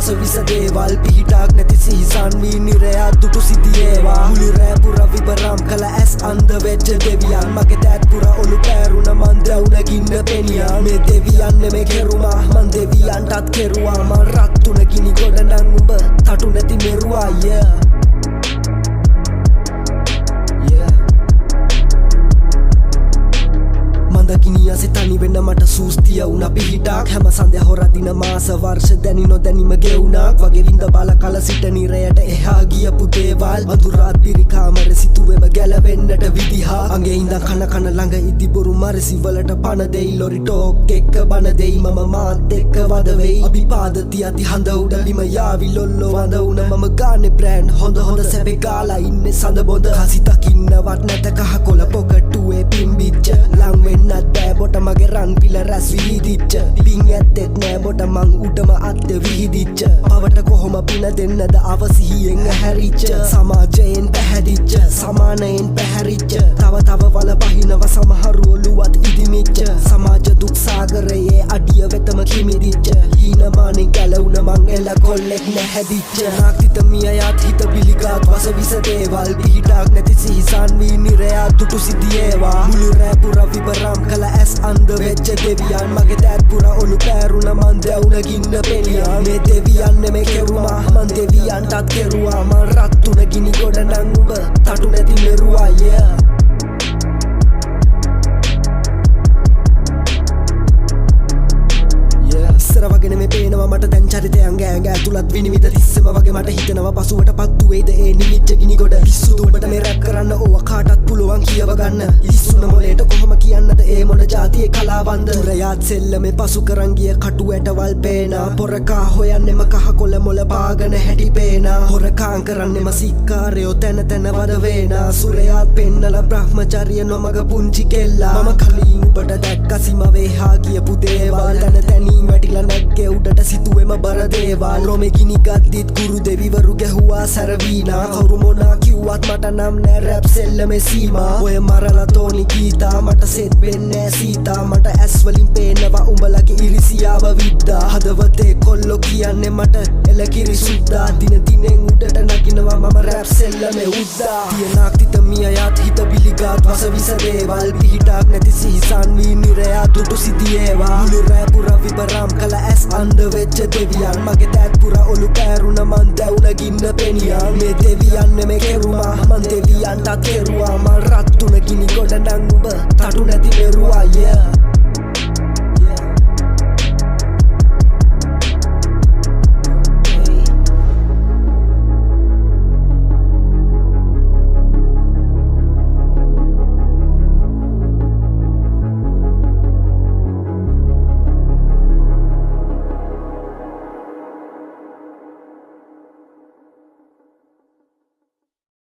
වස විස දේවල් පිහිටක් නැති සිහිසන් වී නිරයක් දුටු සිටියේවා මුළු රෑ පුර විබරම් කළ ඇස් අන්ධ වෙච්ච දෙවියන් මගේ දෑත් පුර ඔලු පෑරුණ මන් දැවුන ගින්න පෙනියා මේ දෙවියන් නෙමේ කෙරුවා මන් දෙවියන්ටත් කෙරුවා මන් රත්තුන ගිනි ගොඩ නං උඹ තටු නැති මෙරුවා මන්දකිනිය සිතනි වෙන්න මට සූස්තිය වුණ පිහිටක් හැම සඳය හොරදින මාස වර්ෂ දැනි නොදැනීම ගෙවුණක් වගේ විඳ බල කල සිට නිරයට එහා ගියපු දේවල් අඳුරාත් පිරිකාමර සිතුවෙම ගැලවෙන්නට විදිහා අගේ ඉඳන් කන ළඟ ඉදි බොරු මරසිවලට පන දෙයි ලොරි ටෝක් එක්ක බන දෙයි මම මාත් එක්ක වද වෙයි අභිපාද තියති හඳ උඩ බිම යාවි ලොල්ලෝ වඳ උන මම ගානේ බ්‍රෑන්ඩ් හොඳ සැපේ කාලා ඉන්නේ සඳ බොඳ කසිතකින්නවත් නැත කහ කොළ පොකට්ටුවේ පිම්බිච්ච ලං වෙන්නත් බෑ බොට මගේ රන් පිල රැස් විහිදිච්ච පින් ඇත්තෙත් නෑ බොට මං උඩම අත්ත විහිදිච්ච පවට කොහොම පින දෙන්නද අවසිහියෙන් හැරිච්ච සමාජයෙන් පැහැදිච්ච සමානයෙන් පැහැරිච්ච තව වල පහිනව සමහරු ඔලුවත් ඉදිමිච්ච සමාජ දුක් සාගරයේ අඩිය වෙතම කිමිදිච්ච හීනමානෙන් ගැලවුන මං එල කොල්ලෙක් නැහැදිච්ච නාක්තිත මියයත් හිත පිළිගත් වස විස දේවල් පිහිටක් නැති සිහිසන් වී නිරයක් දුටු සිටියේවා මුළු රෑ පුර විබරම් කළ ඇස් අන්ධ වෙච්ච දෙවියන් මගේ දෑත් පුර ඔලු පෑරුණ මන් දැවුන ගින්න පෙනියා මේ දෙවියන් නෙමේ කෙරුවා මන් දෙවියන්ටත් කෙරුවා මන් රත්තුන ගිනි ගොඩ නං උඹ තටු නැති මෙරුවා වගෙන මේ පේනවා මට දැන් චරිතයන්ගේ ඇඟ ඇතුළත් විනිවිද තිස්සම වගේ මට හිතනවා පසුවට පත්තු වේද ඒ නිමිච්ච ගිනි ගොඩ පිස්සුද උඹට මේ රැප් කරන්න ඕවා කාටත් පුළුවන් කියව ගන්න ඉස්සුන මොලේට කොහොම කියන්නද ඒ මොන જાතියේ කලාවන්ද තුරයාත් සෙල්ලමේ පසු කරන් ගිය කටු ඇටවල් පේනා පොරකා හොයන්නෙම කහ කොළ මොළ පාගන හැටි පේනා හොරකාන් කරන්නෙම සික්කාරයෝ තැන වද වේනා සුරයාත් පෙන්නල බ්‍රහ්මචර්ය නොමග පුංචි කෙල්ලා මම කලින් උඹට දැක්ක සිමවේ හා ගියපු දේවල් තැනීම් වැටිලා නැග්ගේ උඩට සිතුවෙම බර දේවල් රොමේ ගිනි ගද්දිත් ගුරු දෙවිවරු ගැහුවා සැරවීනා කවුරු මොනා කිව්වත් මට නම් නෑ රැප් සෙල්ලමේ සීමා ඔය මරලා තෝනි ගීතා මට සෙත් වෙන්නේ සීතා මට ඇස් වලින් පේනවා උඹලගේ ඉරිසියාව විද්දා හදවතේ කොල්ලෝ කියන්නේ මට එලකිරි සුද්දා දිනෙන් උඩට නගිනවා මම රැප් සෙල්ලමේ උද්දා තියනාක් තිත මියයත් හිත පිළිගත් වස විස දේවල් පිහිටක් නැති සිහිසන් වී නිරයක් දුටු සිටියේවා මුළු රෑ පුර විබරම් කළ ඇස් අන්ධ වෙච්ච දෙවියන් මගේ දෑත් පුර ඔලු පෑරුණ මන් දැවුන ගින්න පෙනියා මේ දෙවියන් නෙමේ කෙරුවා මන් දෙවියන්ටත් කෙරුවා මන් රත්තුන ගිනි ගොඩ නං උඹ තටු නැති මෙරුවා